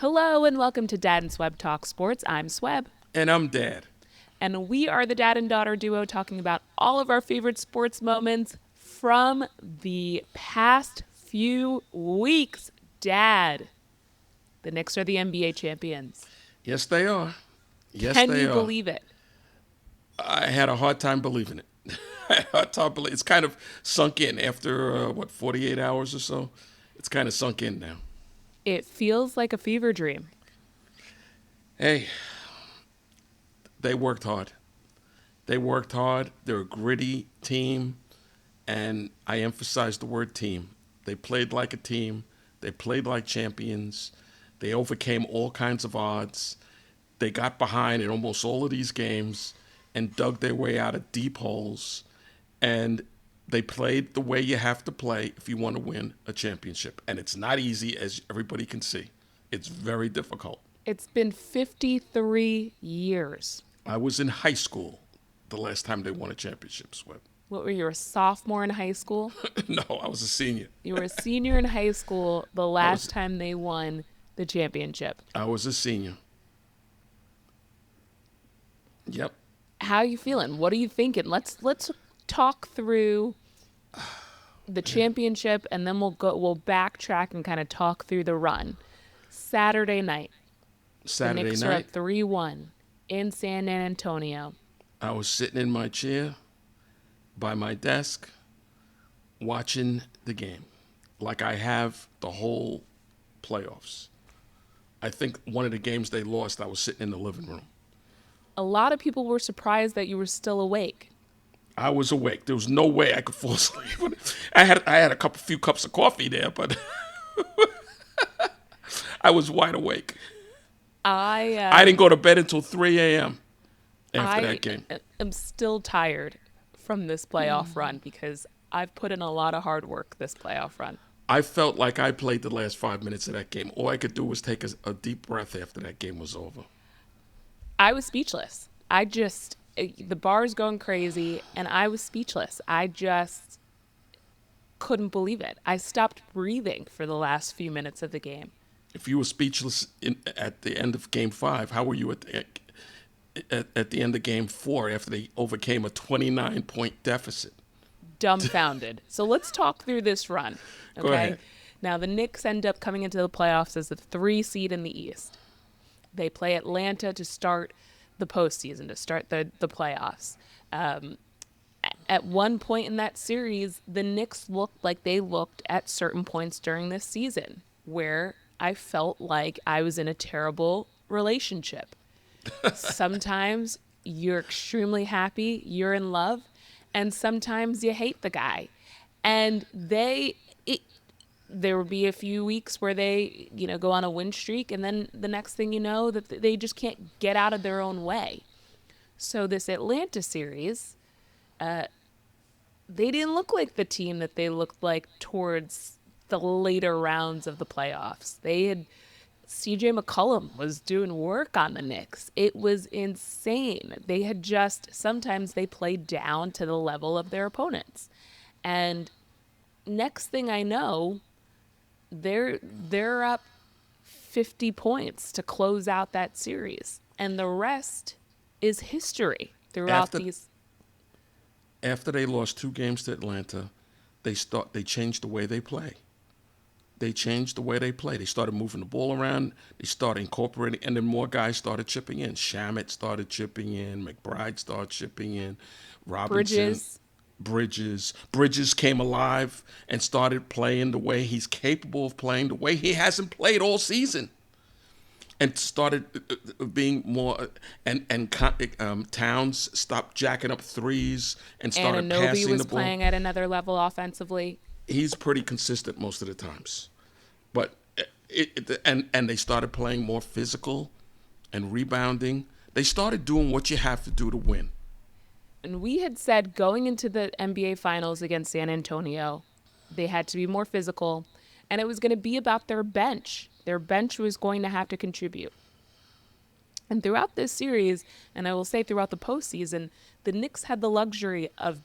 Hello and welcome to Dad and Swebb Talk Sports. I'm Swebb. And I'm Dad. And we are the dad and daughter duo talking about all of our favorite sports moments from the past few weeks. Dad, the Knicks are the NBA champions. Yes, they are. Yes, Can they you are. believe it? I had a hard time believing it. I had a hard time believing it's kind of sunk in after, 48 hours or so? It's kind of sunk in now. It feels like a fever dream. Hey, they worked hard. They worked hard. They're a gritty team, and I emphasize the word team. They played like a team. They played like champions. They overcame all kinds of odds. They got behind in almost all of these games and dug their way out of deep holes. And they played the way you have to play if you want to win a championship. And it's not easy, as everybody can see. It's very difficult. It's been 53 years. I was in high school the last time they won a championship, Swebb. What were you, a sophomore in high school? No, I was a senior. You were a senior in high school the I last was time they won the championship. I was a senior. Yep. How are you feeling? What are you thinking? Let's talk through the championship and then we'll backtrack and kind of talk through the run. Saturday night. The Saturday Knicks are up night, 3-1 in San Antonio. I was sitting in my chair by my desk watching the game like I have the whole playoffs. I think one of the games they lost, I was sitting in the living room. A lot of people were surprised that you were still awake. I was awake. There was no way I could fall asleep. I had a few cups of coffee there, but I was wide awake. I I didn't go to bed until 3 a.m. after I that game. am still tired from this playoff run because I've put in a lot of hard work this playoff run. I felt like I played the last 5 minutes of that game. All I could do was take a deep breath after that game was over. I was speechless. The bar's going crazy and I was speechless. I just couldn't believe it. I stopped breathing for the last few minutes of the game. If you were speechless at the end of Game 5, how were you at the end of Game 4 after they overcame a 29-point deficit? Dumbfounded. So let's talk through this run. Go Okay. ahead. Now the Knicks end up coming into the playoffs as the 3 seed in the East. They play Atlanta to start the postseason, to start the playoffs. At one point in that series, the Knicks looked like they looked at certain points during this season where I felt like I was in a terrible relationship. Sometimes you're extremely happy, you're in love, and sometimes you hate the guy. And there would be a few weeks where they, go on a win streak, and then the next thing you know, that they just can't get out of their own way. So this Atlanta series, they didn't look like the team that they looked like towards the later rounds of the playoffs. CJ McCollum was doing work on the Knicks. It was insane. Sometimes they played down to the level of their opponents. And next thing I know, they're up 50 points to close out that series. And the rest is history throughout After these. after they lost 2 games to Atlanta, they changed the way they play. They changed the way they play. They started moving the ball around. They started incorporating, and then more guys started chipping in. Shamet started chipping in. McBride started chipping in. Robinson, Bridges. Bridges came alive and started playing the way he's capable of playing, the way he hasn't played all season, and started being more. Towns stopped jacking up threes and started Ananobi passing was the ball. playing at another level offensively. He's pretty consistent most of the times, but and they started playing more physical and rebounding. They started doing what you have to do to win. And we had said going into the NBA Finals against San Antonio, they had to be more physical, and it was going to be about their bench. Their bench was going to have to contribute. And throughout this series, and I will say throughout the postseason, the Knicks had the luxury of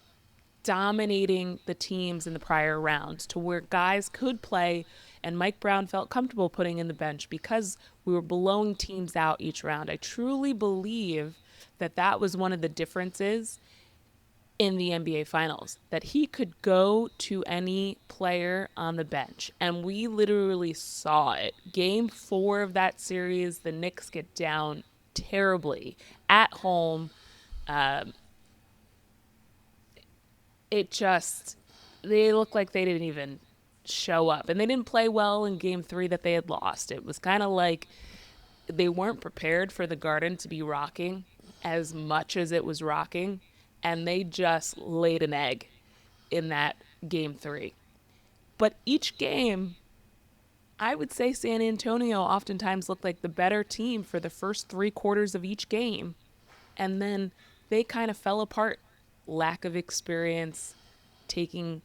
dominating the teams in the prior rounds to where guys could play And Mike Brown felt comfortable putting in the bench because we were blowing teams out each round. I truly believe that that was one of the differences in the NBA Finals, that he could go to any player on the bench. And we literally saw it. Game 4 of that series, the Knicks get down terribly at home. It just, they looked like they didn't even show up. And they didn't play well in Game 3 that they had lost. It was kind of like they weren't prepared for the Garden to be rocking as much as it was rocking, and they just laid an egg in that Game 3. But each game, I would say San Antonio oftentimes looked like the better team for the first 3 quarters of each game, and then they kind of fell apart. Lack of experience, taking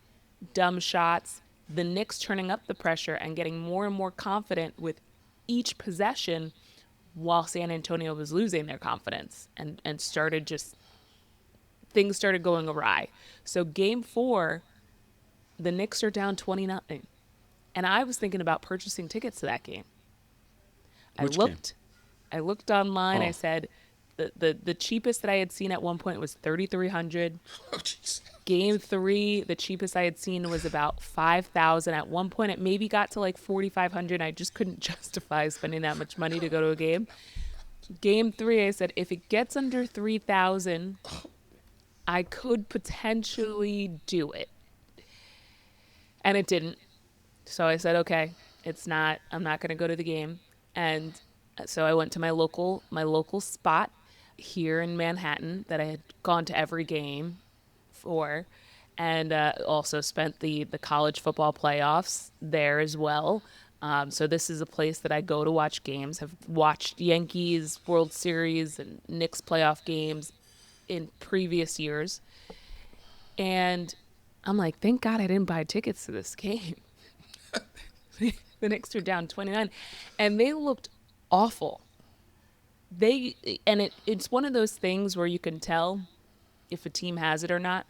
dumb shots, the Knicks turning up the pressure and getting more and more confident with each possession, while San Antonio was losing their confidence and started just, things started going awry. So Game 4, the Knicks are down 20-0. And I was thinking about purchasing tickets to that game. Which game? I looked online. Oh. I said the cheapest that I had seen at one point was $3,300. Oh, jeez. Game 3, the cheapest I had seen was about $5,000. At one point, it maybe got to like $4,500. I just couldn't justify spending that much money to go to a game. Game 3, I said, if it gets under $3,000, I could potentially do it. And it didn't. So I said, okay, I'm not going to go to the game. And so I went to my local spot here in Manhattan that I had gone to every game for, and also spent the college football playoffs there as well. So this is a place that I go to watch games. Have watched Yankees World Series and Knicks playoff games in previous years. And I'm like, thank God I didn't buy tickets to this game. The Knicks were down 29, and they looked awful. It's one of those things where you can tell if a team has it or not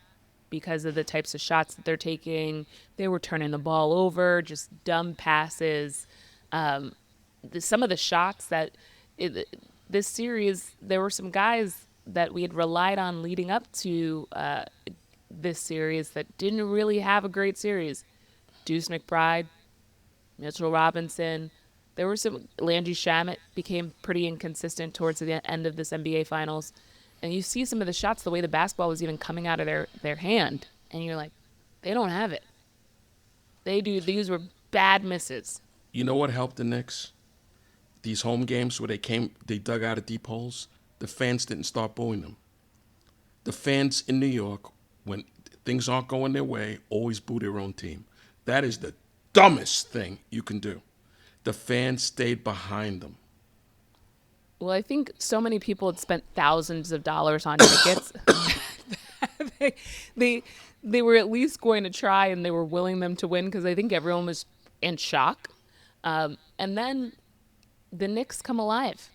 because of the types of shots that they're taking. They were turning the ball over, just dumb passes. Some of the shots this series, there were some guys that we had relied on leading up to this series that didn't really have a great series. Deuce McBride, Mitchell Robinson. There were some. Landry Shamet became pretty inconsistent towards the end of this NBA Finals. And you see some of the shots, the way the basketball was even coming out of their hand. And you're like, they don't have it. They do. These were bad misses. You know what helped the Knicks? These home games where they dug out of deep holes, the fans didn't start booing them. The fans in New York, when things aren't going their way, always boo their own team. That is the dumbest thing you can do. The fans stayed behind them. Well, I think so many people had spent thousands of dollars on tickets. they were at least going to try, and they were willing them to win because I think everyone was in shock. And then the Knicks come alive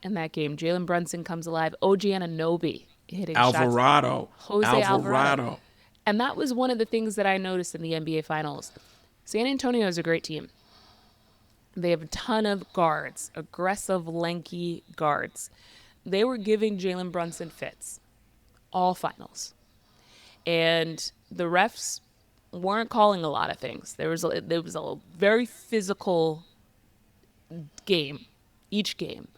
in that game. Jalen Brunson comes alive. OG Anunoby hitting Alvarado. shots. Jose Alvarado. And that was one of the things that I noticed in the NBA Finals. San Antonio is a great team. They have a ton of guards, aggressive, lanky guards. They were giving Jalen Brunson fits all finals. And the refs weren't calling a lot of things. There was a very physical game, each game.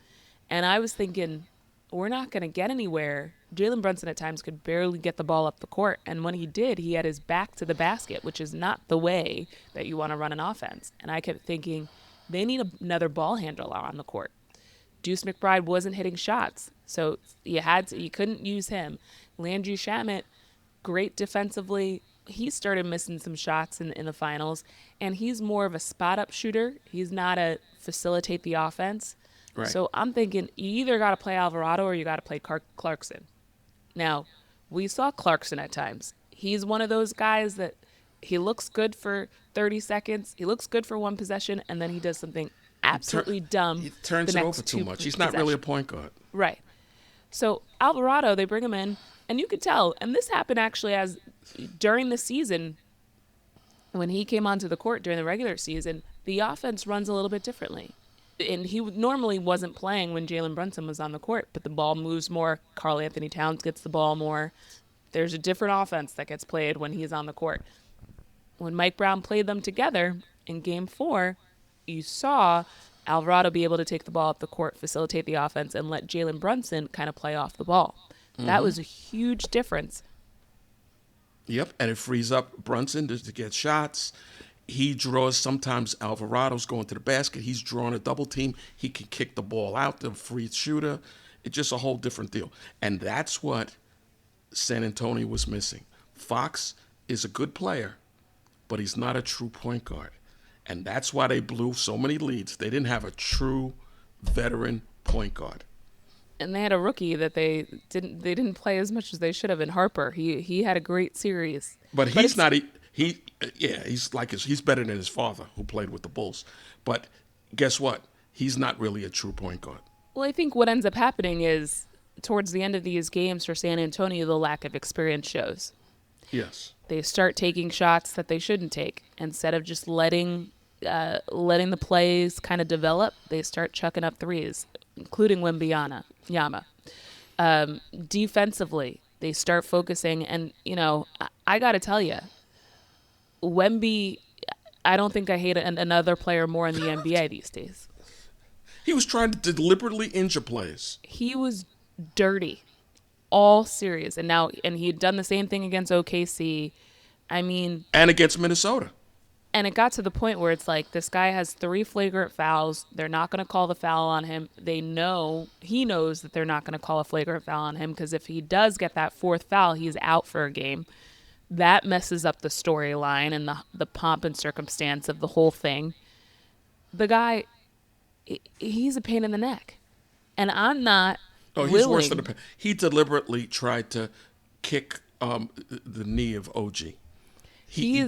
And I was thinking, we're not going to get anywhere. Jalen Brunson at times could barely get the ball up the court. And when he did, he had his back to the basket, which is not the way that you want to run an offense. And I kept thinking, they need another ball handler on the court. Deuce McBride wasn't hitting shots, so you couldn't use him. Landry Shamet, great defensively. He started missing some shots in the finals, and he's more of a spot-up shooter. He's not a facilitate the offense. Right. So I'm thinking you either got to play Alvarado or you got to play Clarkson. Now, we saw Clarkson at times. He's one of those guys that he looks good for 30 seconds. He looks good for one possession, and then he does something absolutely dumb. He turns it over too much. He's not really a point guard. Right. So Alvarado, they bring him in, and you could tell. And this happened actually as during the season, When he came onto the court during the regular season, the offense runs a little bit differently. And he normally wasn't playing when Jalen Brunson was on the court, but the ball moves more. Karl Anthony Towns gets the ball more. There's a different offense that gets played when he's on the court. When Mike Brown played them together in game 4, you saw Alvarado be able to take the ball up the court, facilitate the offense, and let Jalen Brunson kind of play off the ball. That was a huge difference. Yep, and it frees up Brunson to get shots. He draws, sometimes Alvarado's going to the basket. He's drawing a double team. He can kick the ball out, the free shooter. It's just a whole different deal. And that's what San Antonio was missing. Fox is a good player, but he's not a true point guard. And that's why they blew so many leads. They didn't have a true veteran point guard. And they had a rookie that they didn't play as much as they should have in Harper. He had a great series. But he's not he's better than his father who played with the Bulls. But guess what? He's not really a true point guard. Well, I think what ends up happening is towards the end of these games for San Antonio, the lack of experience shows. Yes. They start taking shots that they shouldn't take. Instead of just letting the plays kind of develop, they start chucking up threes, including Wembanyama. Defensively, they start focusing, and I got to tell you, Wemby, I don't think I hate another player more in the NBA these days. He was trying to deliberately injure players. He was dirty all series, and he had done the same thing against OKC. And against Minnesota. And it got to the point where it's like, this guy has 3 flagrant fouls. They're not going to call the foul on him. He knows that they're not going to call a flagrant foul on him, because if he does get that 4th foul, he's out for a game. That messes up the storyline and the pomp and circumstance of the whole thing. The guy, he's a pain in the neck. And I'm not he's worse than a pain. He deliberately tried to kick the knee of OG. He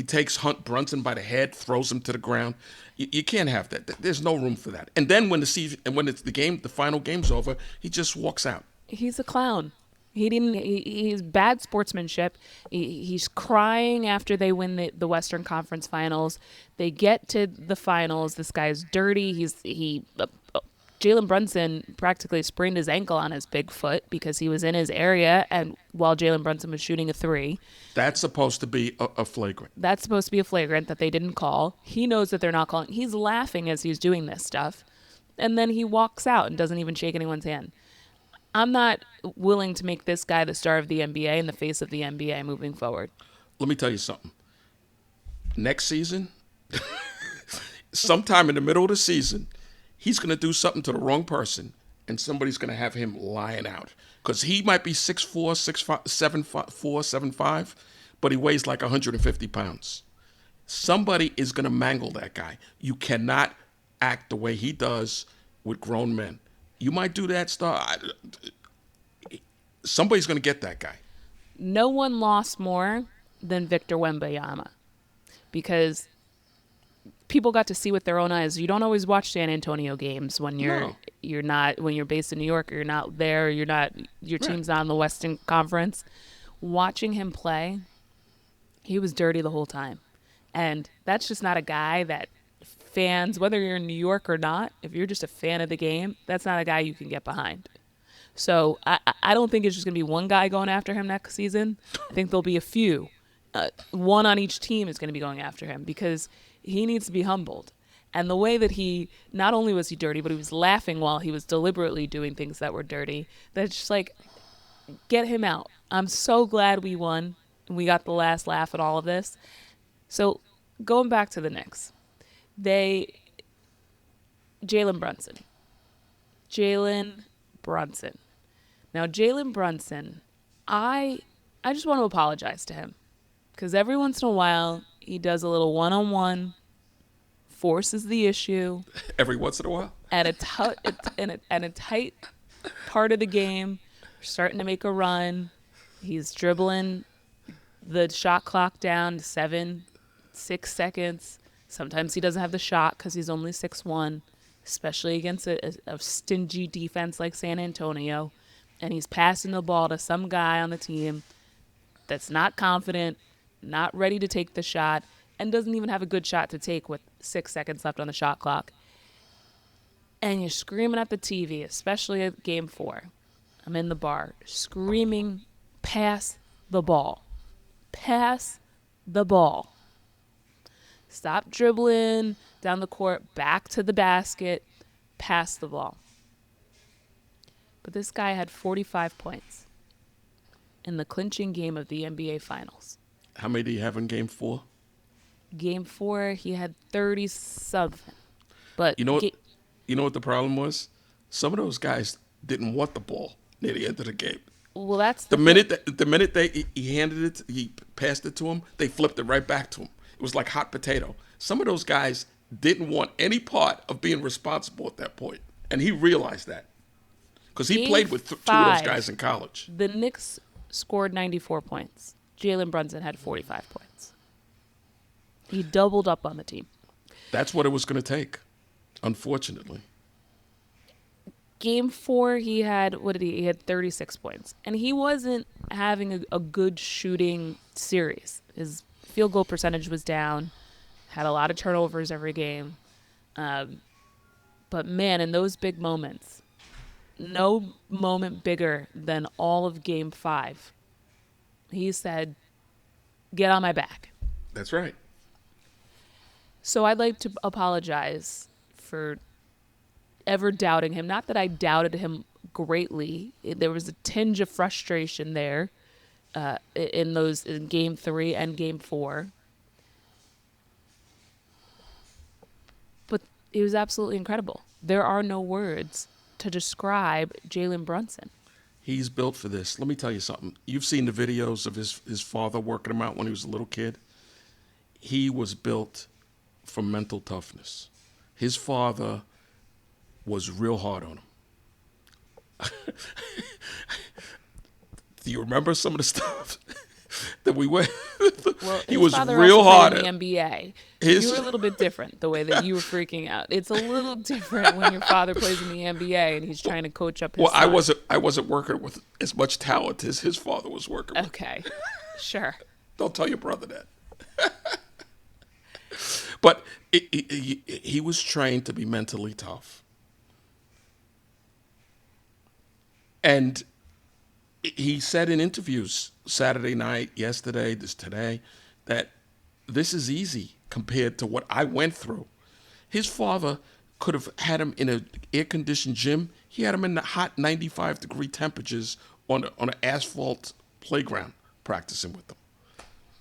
takes Hunt Brunson by the head, throws him to the ground. You can't have that. There's no room for that. And then when the final game's over, he just walks out. He's a clown. He's bad sportsmanship. He's crying after they win the Western Conference Finals. They get to the finals. This guy's dirty. Jalen Brunson practically sprained his ankle on his big foot because he was in his area, and while Jalen Brunson was shooting a 3. That's supposed to be a flagrant. That's supposed to be a flagrant that they didn't call. He knows that they're not calling. He's laughing as he's doing this stuff, and then he walks out and doesn't even shake anyone's hand. I'm not willing to make this guy the star of the NBA and the face of the NBA moving forward. Let me tell you something. Next season, sometime in the middle of the season, he's going to do something to the wrong person, and somebody's going to have him lying out. Because he might be 6'4", 6'5", 7'4", 7'5", but he weighs like 150 pounds. Somebody is going to mangle that guy. You cannot act the way he does with grown men. You might do that stuff. Somebody's going to get that guy. No one lost more than Victor Wembanyama, because people got to see with their own eyes. You don't always watch San Antonio games when you're based in New York, or you're not there, your team's not in the Western Conference. Watching him play, he was dirty the whole time. And that's just not a guy that fans, whether you're in New York or not, if you're just a fan of the game, that's not a guy you can get behind. So I don't think it's just going to be one guy going after him next season. I think there'll be a few. One on each team is going to be going after him, because he needs to be humbled. And the way that not only was he dirty, but he was laughing while he was deliberately doing things that were dirty. That's just like, get him out. I'm so glad we won and we got the last laugh at all of this. So going back to the Knicks, Jalen Brunson. Now, Jalen Brunson, I just want to apologize to him, because every once in a while he does a little one-on-one, forces the issue. Every once in a while? At a tight part of the game, starting to make a run. He's dribbling the shot clock down to 6 seconds. Sometimes he doesn't have the shot because he's only 6'1", especially against a stingy defense like San Antonio. And he's passing the ball to some guy on the team that's not confident, not ready to take the shot, and doesn't even have a good shot to take with 6 seconds left on the shot clock. And you're screaming at the TV, especially at game 4. I'm in the bar screaming, pass the ball. Pass the ball. Stop dribbling down the court, back to the basket, pass the ball. But this guy had 45 points in the clinching game of the NBA Finals. How many do you have in game 4? Game 4, he had 30-something. But You know what the problem was? Some of those guys didn't want the ball near the end of the game. well, that's The minute he handed it, he passed it to him, they flipped it right back to him. It was like hot potato. Some of those guys didn't want any part of being responsible at that point, and he realized that because he Game played with two of 5, those guys in college. the Knicks scored 94 points. Jalen Brunson had 45 points. He doubled up on the team. That's what it was going to take, unfortunately. Game 4, he had, he had 36 points. And he wasn't having a good shooting series. His field goal percentage was down, had a lot of turnovers every game. But man, in those big moments, no moment bigger than all of game 5. He said, get on my back. That's right. So I'd like to apologize for ever doubting him. Not that I doubted him greatly. There was a tinge of frustration there in game 3 and game 4. But it was absolutely incredible. There are no words to describe Jalen Brunson. He's built for this. Let me tell you something. You've seen the videos of his father working him out when he was a little kid. He was built for mental toughness. His father was real hard on him. Do you remember some of the stuff that we went? Well, he his was father real also hard. played in the NBA. His- You were a little bit different the way that you were freaking out. It's a little different when your father plays in the NBA and he's trying to coach up his Well, son. I wasn't working with as much talent as his father was working with. Okay, sure. Don't tell your brother that. But he was trained to be mentally tough. And he said in interviews Saturday night, yesterday, today, that this is easy compared to what I went through. His father could have had him in an air-conditioned gym. He had him in the hot 95-degree temperatures on an asphalt playground practicing with them.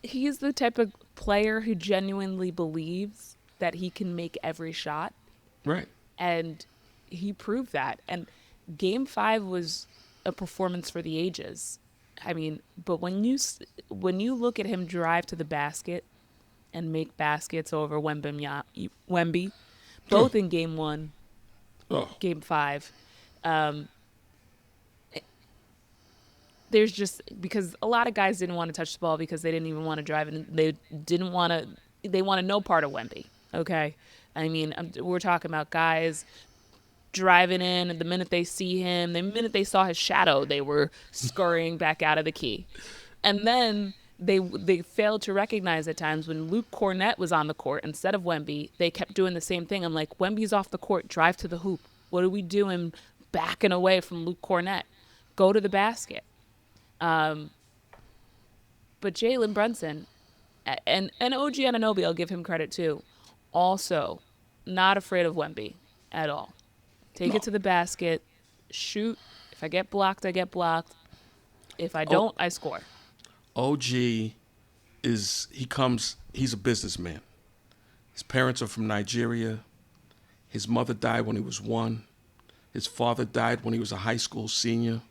He's the type of player who genuinely believes that he can make every shot, Right. and he proved that. And Game 5 was a performance for the ages. I mean, but when you look at him drive to the basket and make baskets over Wemby, both in Game 1, Oh, Game 5, there's just, because a lot of guys didn't want to touch the ball because they didn't even want to drive it, and they wanted no part of Wemby. Okay, I mean, we're talking about guys driving in, and the minute they see him, the minute they saw his shadow, they were scurrying back out of the key. And then they failed to recognize at times when Luke Cornett was on the court instead of Wemby, they kept doing the same thing. I'm like, Wemby's off the court, drive to the hoop. What are we doing backing away from Luke Cornett? Go to the basket. But Jalen Brunson and OG Anunoby, I'll give him credit too, also not afraid of Wemby at all. Take it to the basket, shoot. If I get blocked, I get blocked. If I don't, I score. OG he's a businessman. His parents are from Nigeria. His mother died when he was 1. His father died when he was a high school senior.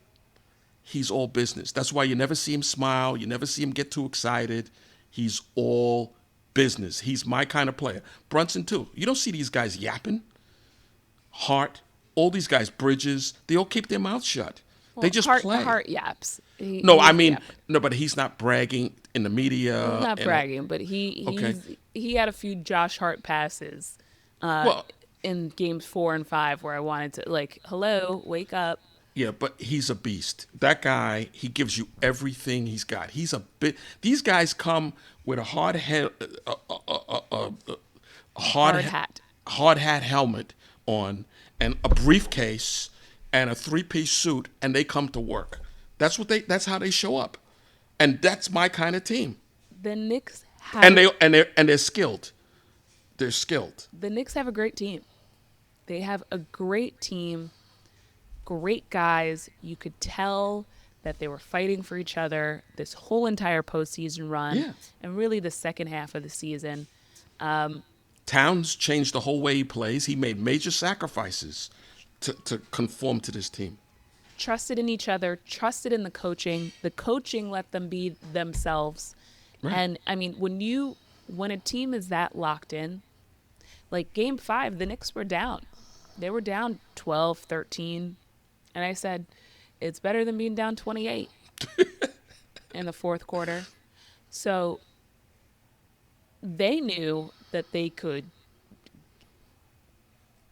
He's all business. That's why you never see him smile. You never see him get too excited. He's all business. He's my kind of player. Brunson, too. You don't see these guys yapping. Hart, all these guys, Bridges, they all keep their mouths shut. They just play. Hart yaps. But he's not bragging in the media. He's not bragging, but he had a few Josh Hart passes in games 4 and 5 where I wanted to, like, hello, wake up. Yeah, but he's a beast. That guy, he gives you everything he's got. He's a bit. These guys come with a hard head, a Hard hat. hard hat helmet on, and a briefcase, and a three-piece suit, and they come to work. That's what they. That's how they show up, and that's my kind of team. The Knicks have And they're skilled. They're skilled. the Knicks have a great team. They have a great team, great guys. You could tell that they were fighting for each other this whole entire postseason run, Yeah. and really the second half of the season. Towns changed the whole way he plays. He made major sacrifices to conform to this team. Trusted in each other, trusted in the coaching. The coaching let them be themselves. Right. And I mean, when a team is that locked in, like game 5, the Knicks were down. They were down 12, 13. And I said, it's better than being down 28 in the fourth quarter. So they knew that they could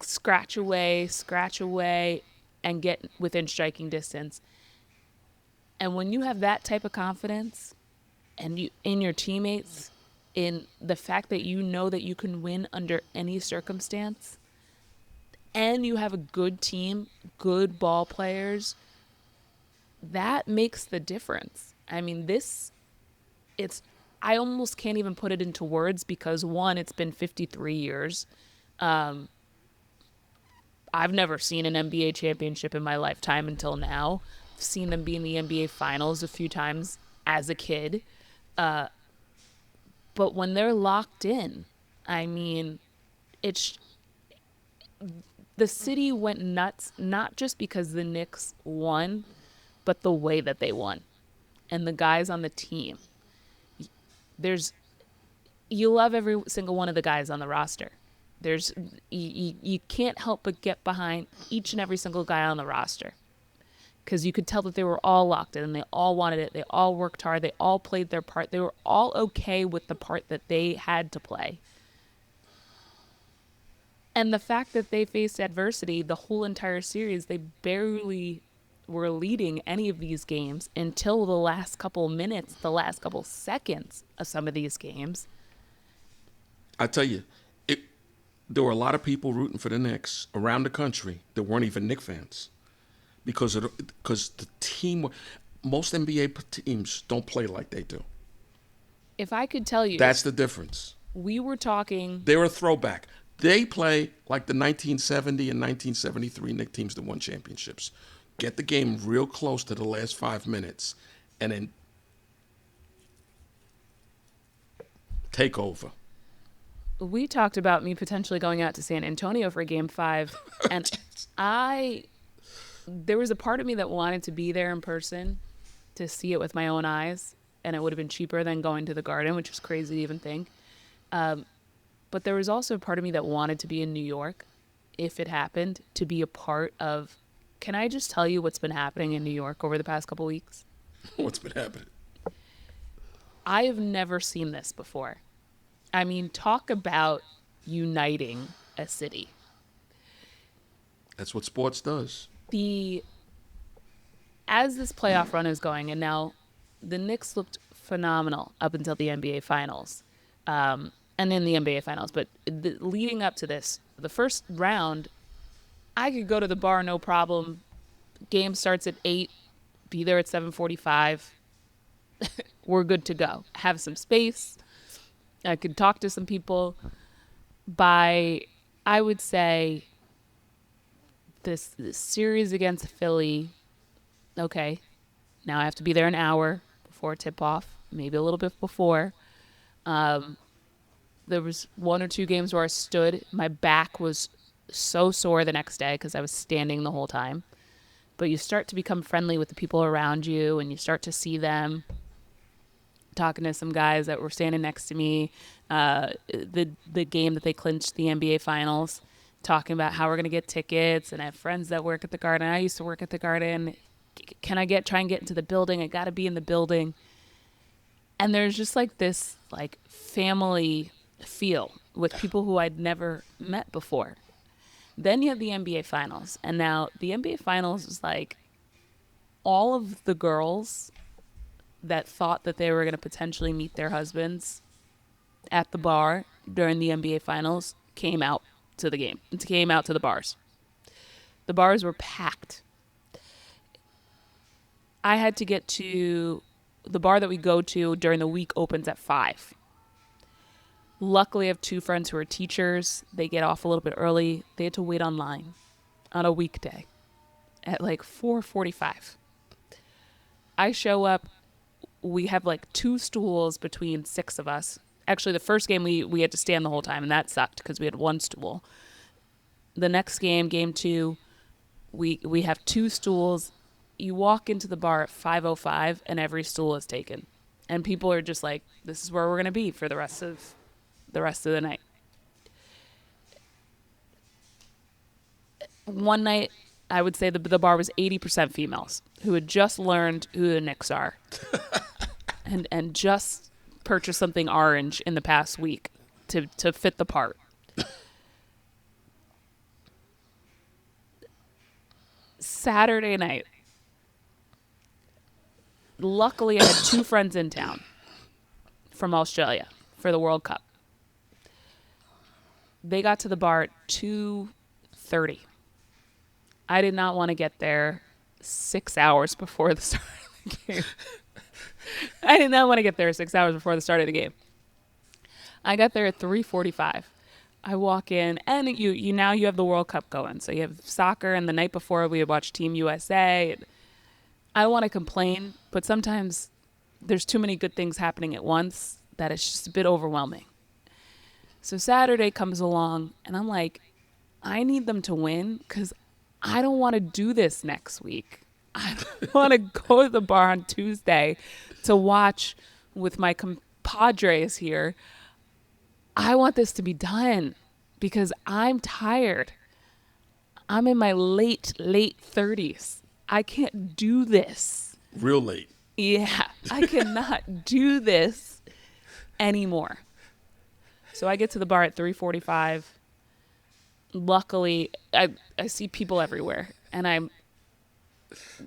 scratch away, and get within striking distance. And when you have that type of confidence and you in your teammates, in the fact that you know that you can win under any circumstance, and you have a good team, good ball players, that makes the difference. I mean, I almost can't even put it into words because, one, it's been 53 years. I've never seen an NBA championship in my lifetime until now. I've seen them be in the NBA finals a few times as a kid. But when they're locked in, I mean, the city went nuts, not just because the Knicks won, but the way that they won. And the guys on the team. You love every single one of the guys on the roster. You can't help but get behind each and every single guy on the roster, because you could tell that they were all locked in and they all wanted it. They all worked hard. They all played their part. They were all okay with the part that they had to play. And the fact that they faced adversity the whole entire series, they barely were leading any of these games until the last couple minutes, the last couple seconds of some of these games. I tell you, there were a lot of people rooting for the Knicks around the country that weren't even Knicks fans because the team. Most NBA teams don't play like they do. If I could tell you, That's the difference. we were talking. They're a throwback. They play like the 1970 and 1973 Knicks teams that won championships. Get the game real close to the last 5 minutes, and then take over. We talked about me potentially going out to San Antonio for game 5, and there was a part of me that wanted to be there in person to see it with my own eyes, and it would have been cheaper than going to the Garden, which is crazy to even think. But there was also a part of me that wanted to be in New York, if it happened, to be a part of. Can I just tell you what's been happening in New York over the past couple weeks? What's been happening? I have never seen this before. I mean, talk about uniting a city. That's what sports does. As this playoff run is going, and now the Knicks looked phenomenal up until the NBA Finals, and in the NBA Finals. But leading up to this, the first round, I could go to the bar no problem. Game starts at 8, be there at 7:45. We're good to go. Have some space. I could talk to some people. By, I would say, this series against Philly, okay, now I have to be there an hour before tip-off, maybe a little bit before. There was 1 or 2 games where I stood. My back was so sore the next day because I was standing the whole time. But you start to become friendly with the people around you, and you start to see them. Talking to some guys that were standing next to me, the game that they clinched the NBA Finals, talking about how we're going to get tickets, and I have friends that work at the Garden. I used to work at the Garden. Can I try and get into the building? I got to be in the building. And there's just like this like family feel with people who I'd never met before. Then you have the NBA Finals, and now the NBA Finals is like all of the girls that thought that they were going to potentially meet their husbands at the bar during the NBA Finals came out to the game. Came out to the bars. The bars were packed. I had to get to the bar that we go to during the week opens at 5. Luckily, I have 2 friends who are teachers. They get off a little bit early. They had to wait online on a weekday at like 4:45. I show up. We have like 2 stools between 6 of us. Actually, the first game we had to stand the whole time, and that sucked because we had 1 stool. The next game, game 2, we have 2 stools. You walk into the bar at 5:05, and every stool is taken, and people are just like, "This is where we're gonna be for the rest of the night." One night, I would say the bar was 80% females who had just learned who the Knicks are, and just purchased something orange in the past week to fit the part. Saturday night, luckily I had 2 friends in town from Australia for the World Cup. They got to the bar at 2:30. I did not want to get there 6 hours before the start of the game. I did not want to get there 6 hours before the start of the game. I got there at 3:45. I walk in, and you now you have the World Cup going. So you have soccer, and the night before we had watched Team USA. I don't want to complain, but sometimes there's too many good things happening at once that it's just a bit overwhelming. So Saturday comes along, and I'm like, I need them to win because I don't want to do this next week. I want to go to the bar on Tuesday to watch with my compadres here. I want this to be done because I'm tired. I'm in my late 30s. I can't do this. Real late. Yeah, I cannot do this anymore. So I get to the bar at 3:45. Luckily, I see people everywhere, and I'm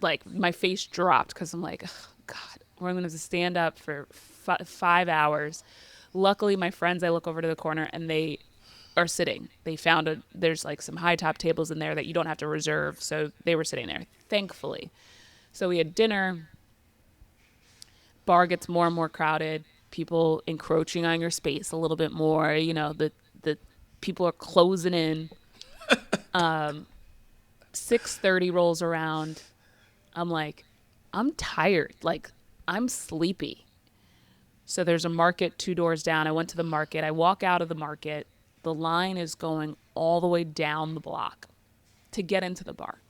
like, my face dropped because I'm like, oh, God, we're going to stand up for 5 hours. Luckily, my friends, I look over to the corner, and they are sitting. They found there's like some high top tables in there that you don't have to reserve, so they were sitting there, thankfully. So we had dinner. Bar gets more and more crowded. People encroaching on your space a little bit more. You know, the people are closing in. 6:30 rolls around. I'm like, I'm tired. Like, I'm sleepy. So there's a market 2 doors down. I went to the market. I walk out of the market. The line is going all the way down the block to get into the bar.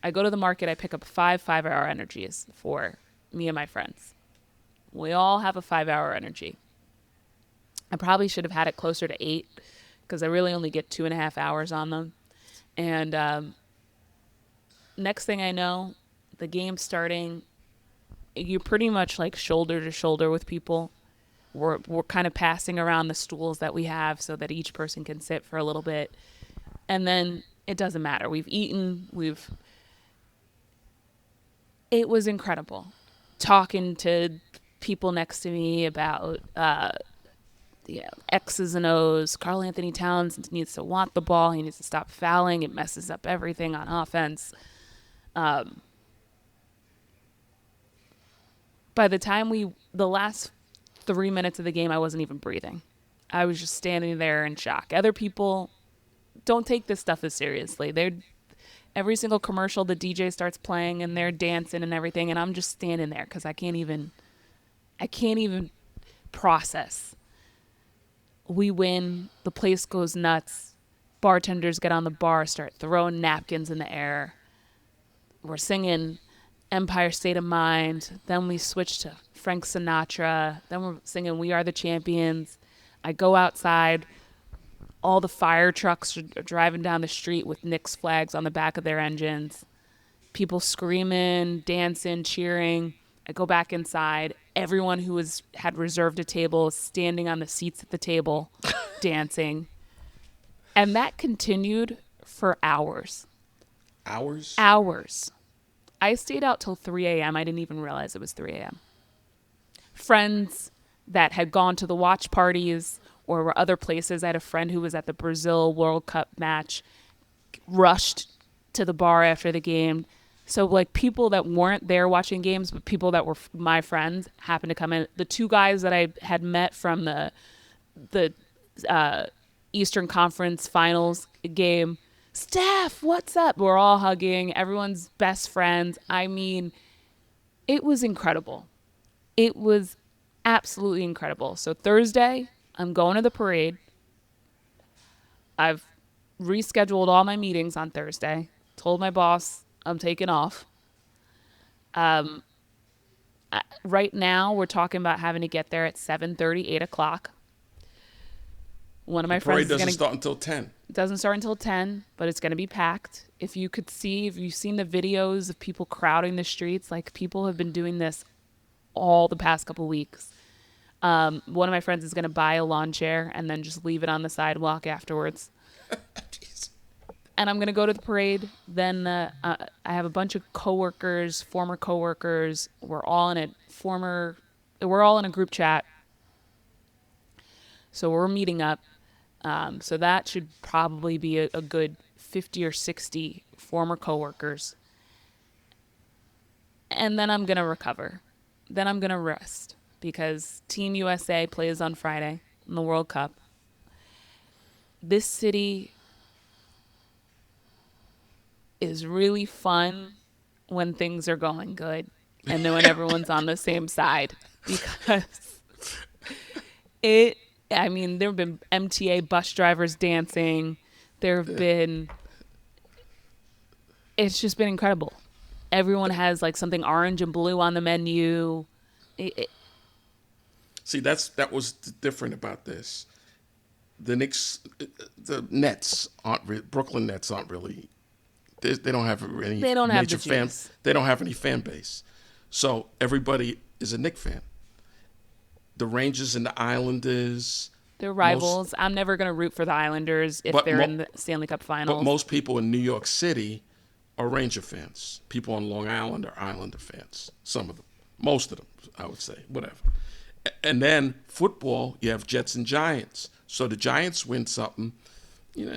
I go to the market. I pick up 5 5-hour energies for me and my friends. We all have a 5-hour energy. I probably should have had it closer to 8 because I really only get 2.5 hours on them. And next thing I know, the game's starting. You're pretty much like shoulder to shoulder with people. We're kind of passing around the stools that we have so that each person can sit for a little bit. And then it doesn't matter. We've eaten. It was incredible. Talking to people next to me about X's and O's. Karl Anthony Towns needs to want the ball. He needs to stop fouling. It messes up everything on offense. By the time the last 3 minutes of the game, I wasn't even breathing. I was just standing there in shock. Other people don't take this stuff as seriously. Every single commercial, the DJ starts playing and they're dancing and everything, and I'm just standing there because I can't even process. We win. The place goes nuts. Bartenders get on the bar, start throwing napkins in the air. We're singing Empire State of Mind. Then we switch to Frank Sinatra. Then we're singing We Are the Champions. I go outside. All the fire trucks are driving down the street with Knicks flags on the back of their engines. People screaming, dancing, cheering. I go back inside. Everyone who had reserved a table is standing on the seats at the table, dancing. And that continued for hours. Hours? Hours. I stayed out till 3 a.m. I didn't even realize it was 3 a.m. Friends that had gone to the watch parties or were other places. I had a friend who was at the Brazil World Cup match, rushed to the bar after the game. So like people that weren't there watching games, but people that were my friends happened to come in. The two guys that I had met from the Eastern Conference Finals game, Steph, what's up? We're all hugging. Everyone's best friends. I mean, it was incredible. It was absolutely incredible. So Thursday, I'm going to the parade. I've rescheduled all my meetings on Thursday. Told my boss I'm taking off. Right now, we're talking about having to get there at 7:30, 8 o'clock. One of my friends Parade is doesn't going to... start until 10. It doesn't start until 10, but it's going to be packed. If you've seen the videos of people crowding the streets, like people have been doing this all the past couple weeks. One of my friends is going to buy a lawn chair and then just leave it on the sidewalk afterwards. Jeez. And I'm going to go to the parade. Then I have a bunch of coworkers, former coworkers. We're all in a group chat. So we're meeting up. So that should probably be a good 50 or 60 former coworkers. And then I'm going to recover. Then I'm going to rest because Team USA plays on Friday in the World Cup. This city is really fun when things are going good and then when everyone's on the same side because there have been MTA bus drivers dancing. It's just been incredible. Everyone has like something orange and blue on the menu. See, that was different about this. The Knicks, the Nets Brooklyn Nets aren't really. They don't have any They don't have major the fan. juice. They don't have any fan base, so everybody is a Knicks fan. The Rangers and the Islanders. They're rivals. I'm never going to root for the Islanders if they're in the Stanley Cup Finals. But most people in New York City are Ranger fans. People on Long Island are Islander fans. Some of them. Most of them, I would say. Whatever. And then football, you have Jets and Giants. So the Giants win something. You know,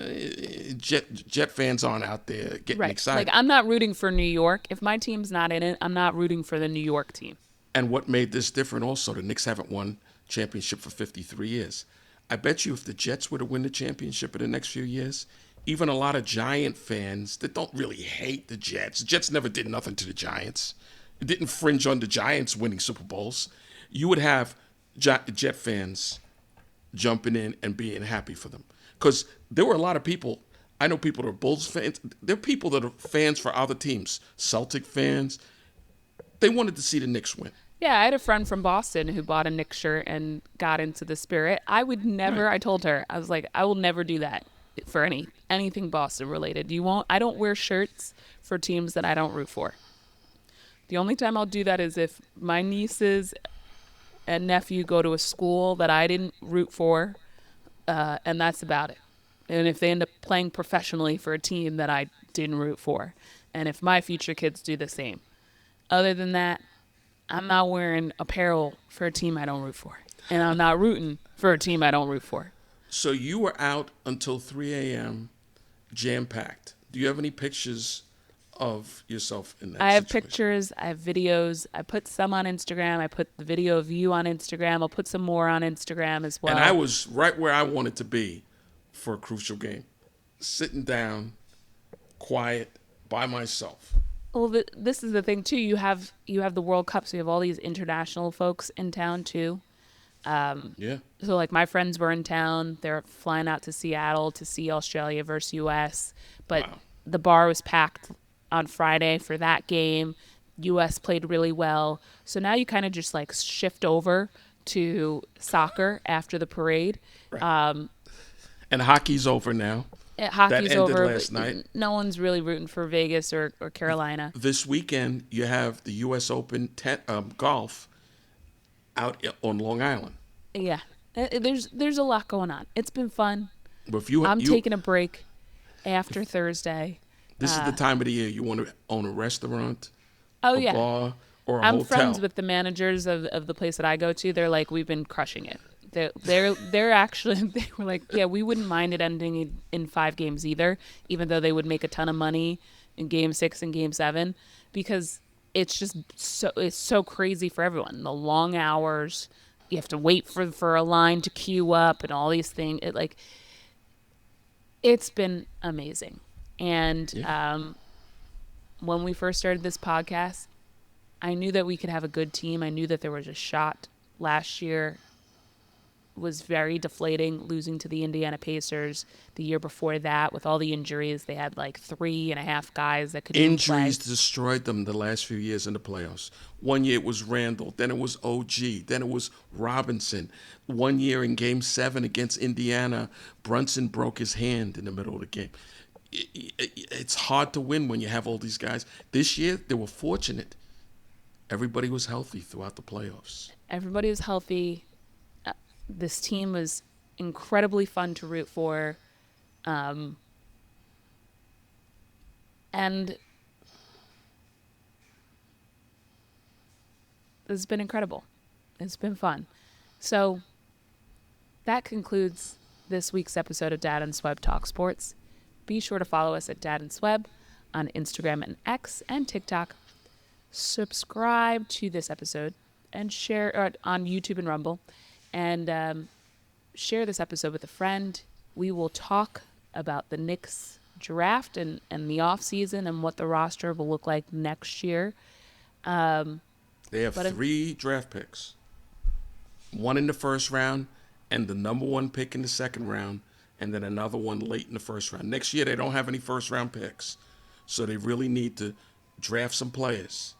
Jet fans aren't out there getting excited. Like, I'm not rooting for New York. If my team's not in it, I'm not rooting for the New York team. And what made this different also, the Knicks haven't won championship for 53 years. I bet you if the Jets were to win the championship in the next few years, even a lot of Giant fans that don't really hate the Jets never did nothing to the Giants. It didn't fringe on the Giants winning Super Bowls. You would have Jet fans jumping in and being happy for them. Because there were a lot of people, I know people that are Bulls fans. There are people that are fans for other teams, Celtic fans. They wanted to see the Knicks win. Yeah, I had a friend from Boston who bought a Knicks shirt and got into the spirit. I would never, I told her, I was like, I will never do that for anything Boston related. I don't wear shirts for teams that I don't root for. The only time I'll do that is if my nieces and nephew go to a school that I didn't root for, and that's about it. And if they end up playing professionally for a team that I didn't root for, and if my future kids do the same. Other than that, I'm not wearing apparel for a team I don't root for. And I'm not rooting for a team I don't root for. So you were out until 3 a.m., jam-packed. Do you have any pictures of yourself in that I have situation? pictures. I have videos. I put some on Instagram. I put the video of you on Instagram. I'll put some more on Instagram as well. And I was right where I wanted to be for a crucial game. Sitting down, quiet, by myself. Well, this is the thing, too. You have the World Cup, so you have all these international folks in town, too. Yeah. So, like, my friends were in town. They're flying out to Seattle to see Australia versus U.S. But Wow. the bar was packed on Friday for that game. U.S. played really well. So now you kind of just, like, shift over to soccer after the parade. Right. And hockey's over now. Hockey's ended over. last night. No one's really rooting for Vegas or Carolina. This weekend, you have the U.S. Open golf out on Long Island. Yeah. There's a lot going on. It's been fun. But if you, I'm taking a break after Thursday. This is the time of the year you want to own a restaurant, Oh a yeah. bar, or a I'm hotel. friends with the managers of the place that I go to. They're like, we've been crushing it. They're actually, they were like, yeah, we wouldn't mind it ending in 5 games either, even though they would make a ton of money in game 6 and game 7, because it's so crazy for everyone. The long hours, you have to wait for a line to queue up and all these things. It's been amazing. And Yeah. when we first started this podcast, I knew that we could have a good team. I knew that there was a shot. Last year was very deflating, losing to the Indiana Pacers. The year before that, with all the injuries, they had like 3.5 guys that couldn't even play. Injuries destroyed them the last few years in the playoffs. One year it was Randall, then it was OG, then it was Robinson. One year in Game 7 against Indiana, Brunson broke his hand in the middle of the game. It's hard to win when you have all these guys. This year, they were fortunate. Everybody was healthy throughout the playoffs. Everybody was healthy. This team was incredibly fun to root for. And it's been incredible. It's been fun. So that concludes this week's episode of Dad and Swebb Talk Sports. Be sure to follow us at Dad and Swebb on Instagram and X and TikTok. Subscribe to this episode and share on YouTube and Rumble. And share this episode with a friend. We will talk about the Knicks draft and the offseason and what the roster will look like next year. They have 3 draft picks. One in the first round, and the number 1 pick in the second round, and then another one late in the first round. Next year, they don't have any first-round picks, so they really need to draft some players.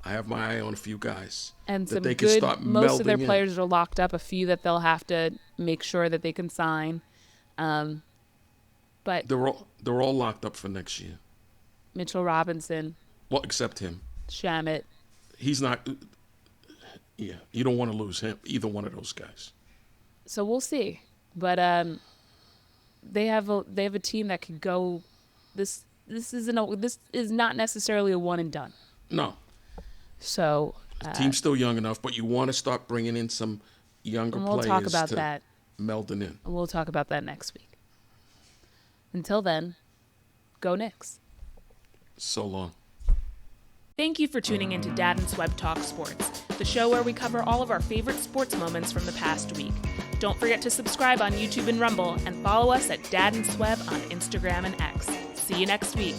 I have my eye on a few guys And that some they can good, start most of their melding in. players are locked up. A few that they'll have to make sure that they can sign. But They're all locked up for next year. Mitchell Robinson, Well, except him. Shamet. He's not. Yeah, you don't want to lose him. Either one of those guys. So we'll see. But they have a team that could go. This is not necessarily a one and done. No. So The team's still young enough, but you want to start bringing in some younger we'll players talk about to that. melding in. We'll talk about that next week. Until then, go Knicks. So long. Thank you for tuning in to Dad and Swebb Talk Sports, the show where we cover all of our favorite sports moments from the past week. Don't forget to subscribe on YouTube and Rumble, and follow us at Dad and Swebb on Instagram and X. See you next week.